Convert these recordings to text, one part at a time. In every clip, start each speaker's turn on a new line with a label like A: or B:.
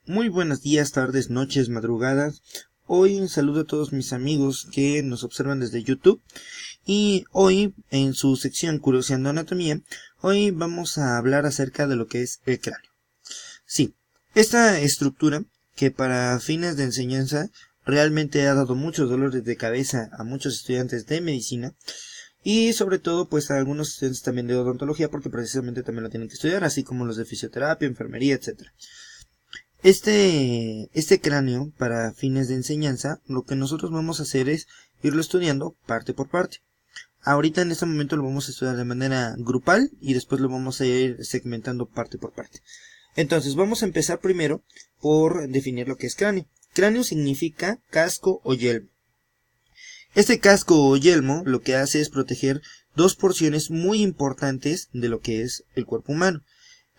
A: Muy buenos días, tardes, noches, madrugadas. Hoy un saludo a todos mis amigos que nos observan desde YouTube. Y hoy, en su sección Curioseando Anatomía, hoy vamos a hablar acerca de lo que es el cráneo. Sí, esta estructura que para fines de enseñanza realmente ha dado muchos dolores de cabeza a muchos estudiantes de medicina. Y sobre todo pues a algunos estudiantes también de odontología, porque precisamente también lo tienen que estudiar, así como los de fisioterapia, enfermería, etcétera. Este cráneo, para fines de enseñanza, lo que nosotros vamos a hacer es irlo estudiando parte por parte. Ahorita en este momento lo vamos a estudiar de manera grupal y después lo vamos a ir segmentando parte por parte. Entonces vamos a empezar primero por definir lo que es cráneo. Cráneo significa casco o yelmo. Este casco o yelmo lo que hace es proteger dos porciones muy importantes de lo que es el cuerpo humano.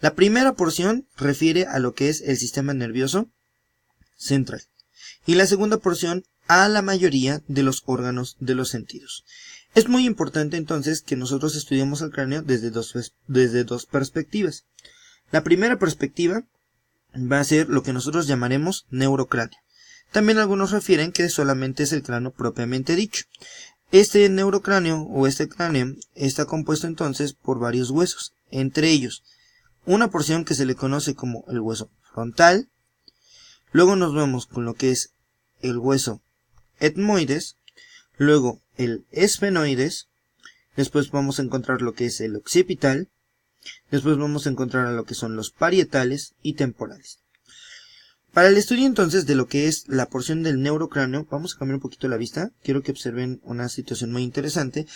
A: La primera porción refiere a lo que es el sistema nervioso central y la segunda porción a la mayoría de los órganos de los sentidos. Es muy importante entonces que nosotros estudiemos el cráneo desde dos perspectivas. La primera perspectiva va a ser lo que nosotros llamaremos neurocráneo. También algunos refieren que solamente es el cráneo propiamente dicho. Este neurocráneo o este cráneo está compuesto entonces por varios huesos, entre ellos una porción que se le conoce como el hueso frontal. Luego nos vemos con lo que es el hueso etmoides, luego el esfenoides, después vamos a encontrar lo que es el occipital, después vamos a encontrar a lo que son los parietales y temporales. Para el estudio entonces de lo que es la porción del neurocráneo, vamos a cambiar un poquito la vista, quiero que observen una situación muy interesante.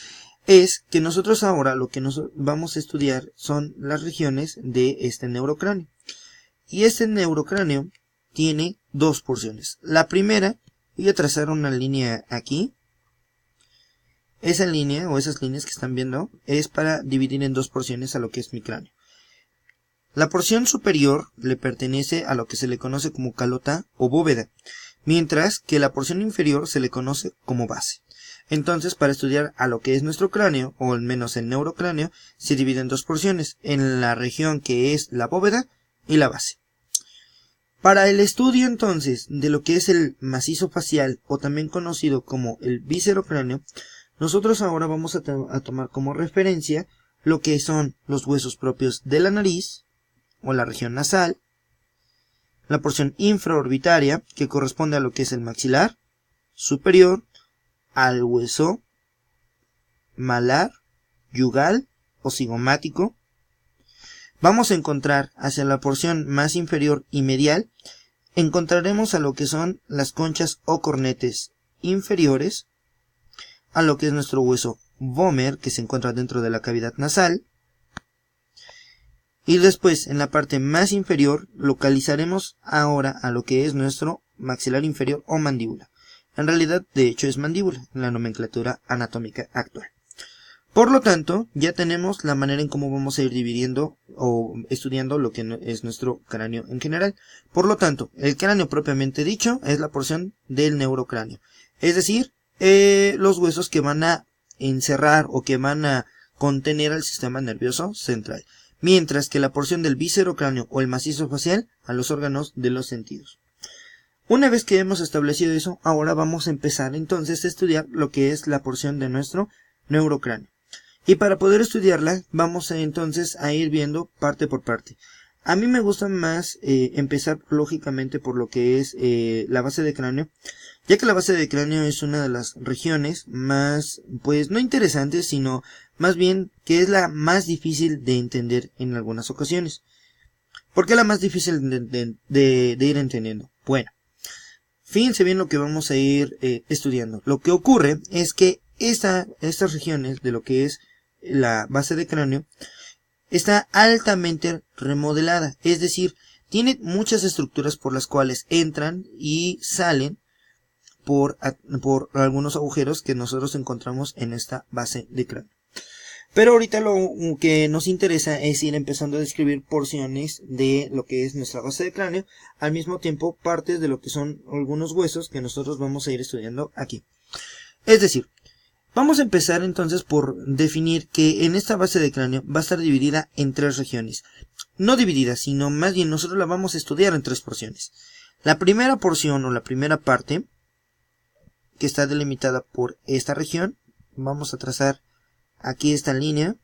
A: Es que nosotros ahora lo que nos vamos a estudiar son las regiones de este neurocráneo. Y este neurocráneo tiene dos porciones. La primera, voy a trazar una línea aquí. Esa línea o esas líneas que están viendo es para dividir en dos porciones a lo que es mi cráneo. La porción superior le pertenece a lo que se le conoce como calota o bóveda, mientras que la porción inferior se le conoce como base. Entonces, para estudiar a lo que es nuestro cráneo, o al menos el neurocráneo, se divide en dos porciones, en la región que es la bóveda y la base. Para el estudio entonces de lo que es el macizo facial, o también conocido como el viscerocráneo, nosotros ahora vamos a tomar como referencia lo que son los huesos propios de la nariz, o la región nasal, la porción infraorbitaria, que corresponde a lo que es el maxilar superior, al hueso malar, yugal o cigomático. Vamos a encontrar hacia la porción más inferior y medial, encontraremos a lo que son las conchas o cornetes inferiores, a lo que es nuestro hueso vómer, que se encuentra dentro de la cavidad nasal, y después en la parte más inferior localizaremos ahora a lo que es nuestro maxilar inferior o mandíbula. En realidad, de hecho, es mandíbula en la nomenclatura anatómica actual. Por lo tanto, ya tenemos la manera en cómo vamos a ir dividiendo o estudiando lo que es nuestro cráneo en general. Por lo tanto, el cráneo propiamente dicho es la porción del neurocráneo. Es decir, los huesos que van a encerrar o que van a contener al sistema nervioso central. Mientras que la porción del viscerocráneo o el macizo facial a los órganos de los sentidos. Una vez que hemos establecido eso, ahora vamos a empezar entonces a estudiar lo que es la porción de nuestro neurocráneo. Y para poder estudiarla, vamos entonces a ir viendo parte por parte. A mí me gusta más empezar lógicamente por lo que es la base de cráneo, ya que la base de cráneo es una de las regiones más, pues no interesantes, sino más bien que es la más difícil de entender en algunas ocasiones. ¿Por qué la más difícil de ir entendiendo? Bueno, fíjense bien lo que vamos a ir estudiando. Lo que ocurre es que estas regiones de lo que es la base de cráneo está altamente remodelada, es decir, tiene muchas estructuras por las cuales entran y salen por algunos agujeros que nosotros encontramos en esta base de cráneo. Pero ahorita lo que nos interesa es ir empezando a describir porciones de lo que es nuestra base de cráneo, al mismo tiempo partes de lo que son algunos huesos que nosotros vamos a ir estudiando aquí. Es decir, Vamos a empezar entonces por definir que en esta base de cráneo va a estar dividida en 3 regiones. No dividida, sino más bien nosotros la vamos a estudiar en 3 porciones. La primera porción o la primera parte, que está delimitada por esta región, vamos a trazar aquí esta línea,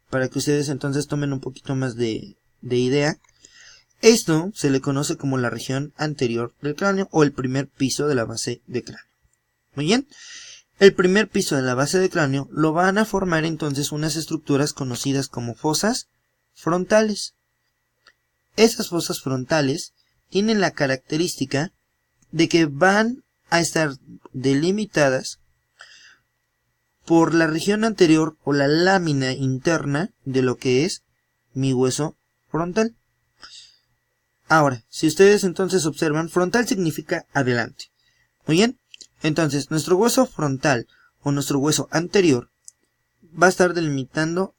A: para que ustedes entonces tomen un poquito más de idea. Esto se le conoce como la región anterior del cráneo o el primer piso de la base de cráneo. Muy bien. El primer piso de la base de cráneo lo van a formar entonces unas estructuras conocidas como fosas frontales. Esas fosas frontales tienen la característica de que van a estar delimitadas por la región anterior o la lámina interna de lo que es mi hueso frontal. Ahora, si ustedes entonces observan, frontal significa adelante. Muy bien. Entonces, nuestro hueso frontal o nuestro hueso anterior va a estar delimitando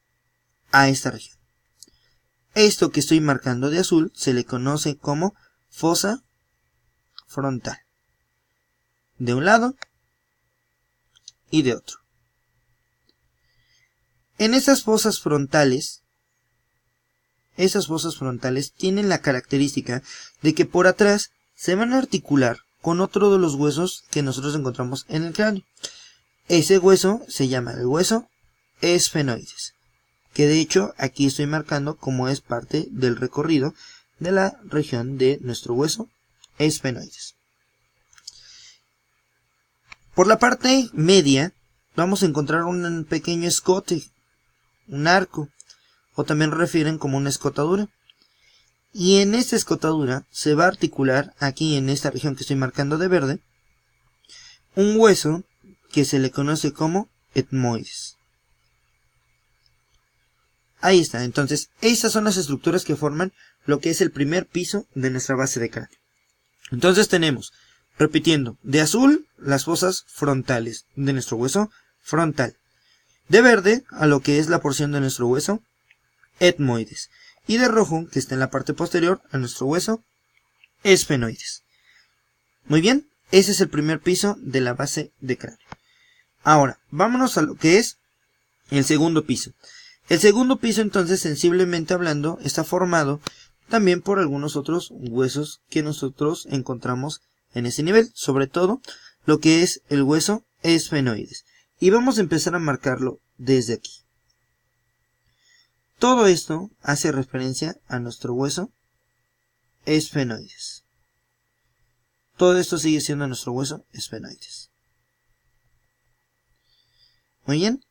A: a esta región. Esto que estoy marcando de azul se le conoce como fosa frontal. De un lado y de otro. En esas fosas frontales tienen la característica de que por atrás se van a articular con otro de los huesos que nosotros encontramos en el cráneo. Ese hueso se llama el hueso esfenoides, que de hecho aquí estoy marcando como es parte del recorrido de la región de nuestro hueso esfenoides. Por la parte media vamos a encontrar un pequeño escote, un arco, o también refieren como una escotadura. Y en esta escotadura se va a articular, aquí en esta región que estoy marcando de verde, un hueso que se le conoce como etmoides. Ahí está, entonces estas son las estructuras que forman lo que es el primer piso de nuestra base de cráneo. Entonces tenemos, repitiendo, de azul las fosas frontales de nuestro hueso frontal, de verde a lo que es la porción de nuestro hueso etmoides, y de rojo, que está en la parte posterior, a nuestro hueso esfenoides. Muy bien, ese es el primer piso de la base de cráneo. Ahora, vámonos a lo que es el segundo piso. El segundo piso, entonces, sensiblemente hablando, está formado también por algunos otros huesos que nosotros encontramos en ese nivel, sobre todo lo que es el hueso esfenoides. Y vamos a empezar a marcarlo desde aquí. Todo esto hace referencia a nuestro hueso esfenoides. Todo esto sigue siendo nuestro hueso esfenoides. Muy bien.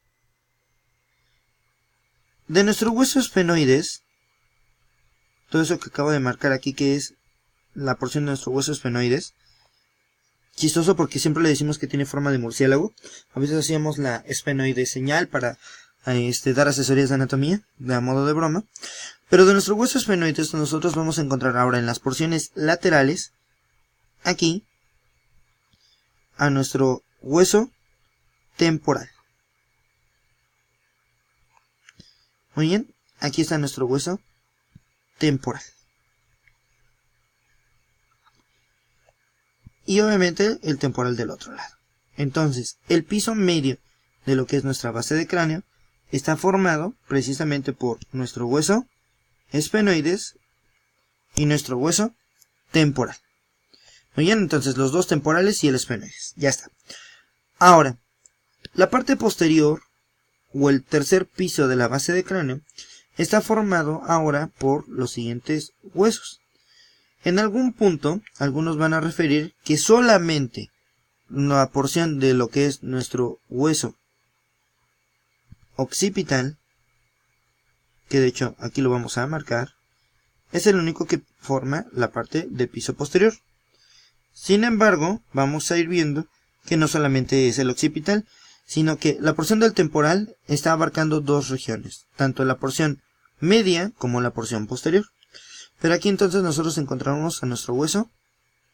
A: De nuestro hueso esfenoides, todo eso que acabo de marcar aquí, que es la porción de nuestro hueso esfenoides, chistoso porque siempre le decimos que tiene forma de murciélago. A veces hacíamos la esfenoide señal para dar asesorías de anatomía, de a modo de broma. Pero de nuestro hueso esfenoides nosotros vamos a encontrar ahora en las porciones laterales, aquí, a nuestro hueso temporal. Muy bien, aquí está nuestro hueso temporal. Y obviamente el temporal del otro lado. Entonces, el piso medio de lo que es nuestra base de cráneo está formado precisamente por nuestro hueso esfenoides y nuestro hueso temporal. Muy bien, entonces los dos temporales y el esfenoides. Ya está. Ahora, la parte posterior o el tercer piso de la base de cráneo está formado ahora por los siguientes huesos. En algún punto, algunos van a referir que solamente la porción de lo que es nuestro hueso occipital, que de hecho aquí lo vamos a marcar, es el único que forma la parte del piso posterior. Sin embargo, vamos a ir viendo que no solamente es el occipital, sino que la porción del temporal está abarcando dos regiones, tanto la porción media como la porción posterior. Pero aquí entonces nosotros encontramos a nuestro hueso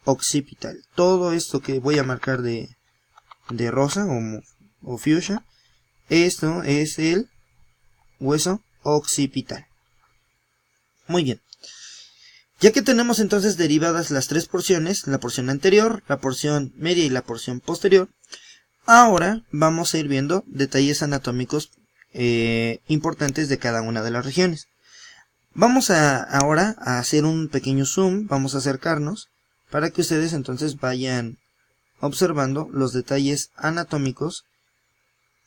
A: occipital. Todo esto que voy a marcar de rosa o fuchsia, esto es el hueso occipital. Muy bien. Ya que tenemos entonces derivadas las tres porciones, la porción anterior, la porción media y la porción posterior, Ahora vamos a ir viendo detalles anatómicos importantes de cada una de las regiones. Vamos ahora a hacer un pequeño zoom, vamos a acercarnos para que ustedes entonces vayan observando los detalles anatómicos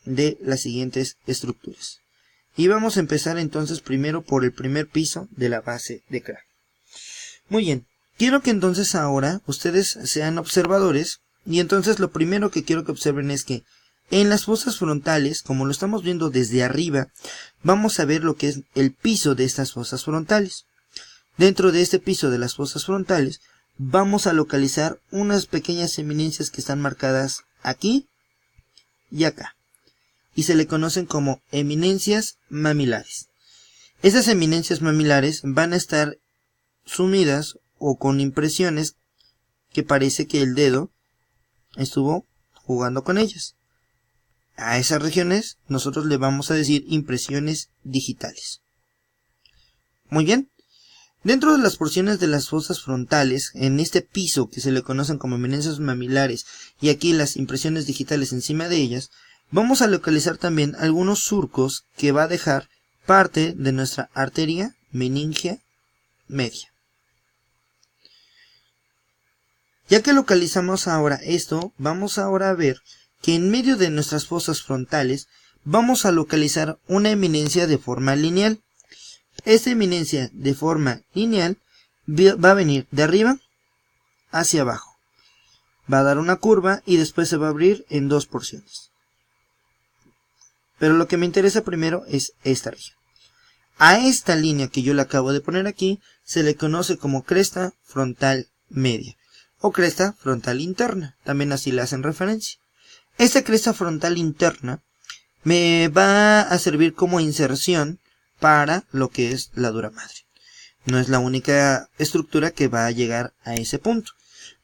A: de las siguientes estructuras. Y vamos a empezar entonces primero por el primer piso de la base de cráneo. Muy bien, quiero que entonces ahora ustedes sean observadores y entonces lo primero que quiero que observen es que en las fosas frontales, como lo estamos viendo desde arriba, vamos a ver lo que es el piso de estas fosas frontales. Dentro de este piso de las fosas frontales vamos a localizar unas pequeñas eminencias que están marcadas aquí y acá, y se le conocen como eminencias mamilares. Esas eminencias mamilares van a estar sumidas o con impresiones que parece que el dedo estuvo jugando con ellas. A esas regiones nosotros le vamos a decir impresiones digitales. Muy bien. Dentro de las porciones de las fosas frontales, en este piso que se le conocen como eminencias mamilares y aquí las impresiones digitales encima de ellas, vamos a localizar también algunos surcos que va a dejar parte de nuestra arteria meningia media. Ya que localizamos ahora esto, vamos ahora a ver que en medio de nuestras fosas frontales vamos a localizar una eminencia de forma lineal. Esta eminencia de forma lineal va a venir de arriba hacia abajo. Va a dar una curva y después se va a abrir en dos porciones. Pero lo que me interesa primero es esta región. A esta línea que yo le acabo de poner aquí se le conoce como cresta frontal media o cresta frontal interna, también así le hacen referencia. Esta cresta frontal interna me va a servir como inserción para lo que es la dura madre. No es la única estructura que va a llegar a ese punto,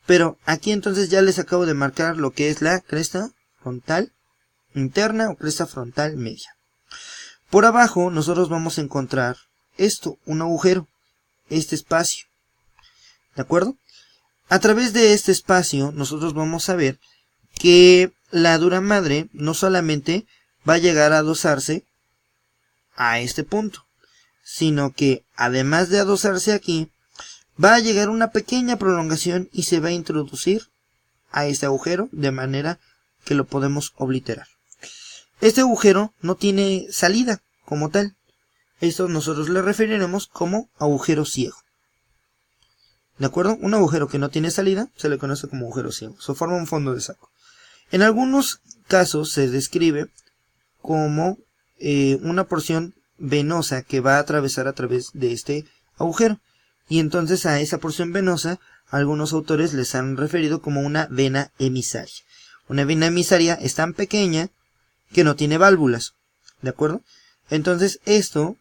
A: pero aquí entonces ya les acabo de marcar lo que es la cresta frontal interna o cresta frontal media. Por abajo nosotros vamos a encontrar esto, un agujero, este espacio, ¿de acuerdo? A través de este espacio nosotros vamos a ver que la dura madre no solamente va a llegar a adosarse a este punto, sino que además de adosarse aquí, va a llegar una pequeña prolongación y se va a introducir a este agujero de manera que lo podemos obliterar. Este agujero no tiene salida como tal. Esto nosotros le referiremos como agujero ciego. ¿De acuerdo? Un agujero que no tiene salida se le conoce como agujero ciego. Se forma un fondo de saco. En algunos casos se describe como una porción venosa que va a atravesar a través de este agujero. Y entonces a esa porción venosa algunos autores les han referido como una vena emisaria. Una vena emisaria es tan pequeña que no tiene válvulas. ¿De acuerdo? Entonces esto,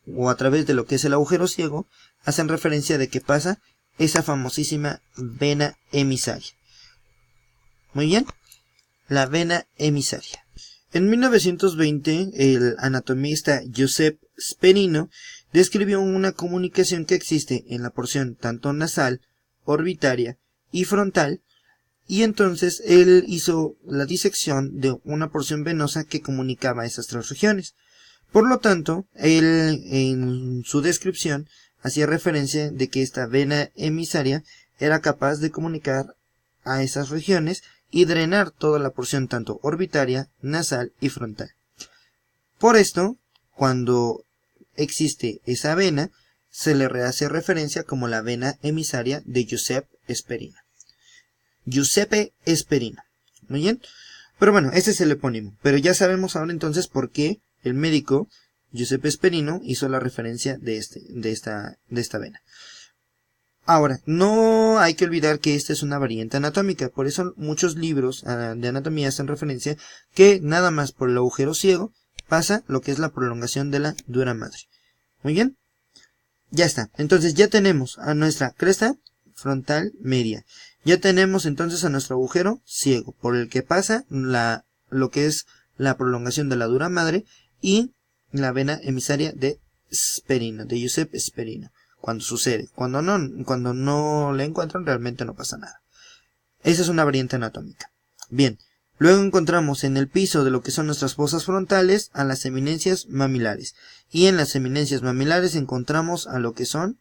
A: o a través de lo que es el agujero ciego, hacen referencia de que pasa esa famosísima vena emisaria. Muy bien, la vena emisaria. En 1920, el anatomista Giuseppe Sperino describió una comunicación que existe en la porción tanto nasal, orbitaria y frontal, y entonces él hizo la disección de una porción venosa que comunicaba esas tres regiones. Por lo tanto, él en su descripción hacía referencia de que esta vena emisaria era capaz de comunicar a esas regiones y drenar toda la porción tanto orbitaria, nasal y frontal. Por esto, cuando existe esa vena, se le hace referencia como la vena emisaria de Giuseppe Sperino. Giuseppe Sperino. Muy bien. Pero bueno, este es el epónimo. Pero ya sabemos ahora entonces por qué el médico Giuseppe Sperino hizo la referencia de esta vena. Ahora, no hay que olvidar que esta es una variante anatómica, por eso muchos libros de anatomía hacen referencia que nada más por el agujero ciego pasa lo que es la prolongación de la dura madre. Muy bien, ya está. Entonces ya tenemos a nuestra cresta frontal media. Ya tenemos entonces a nuestro agujero ciego, por el que pasa lo que es la prolongación de la dura madre y la vena emisaria de Sperino, de Giuseppe Sperino. Cuando sucede, cuando no le encuentran realmente no pasa nada. Esa es una variante anatómica. Bien, Luego encontramos en el piso de lo que son nuestras fosas frontales a las eminencias mamilares. Y en las eminencias mamilares encontramos a lo que son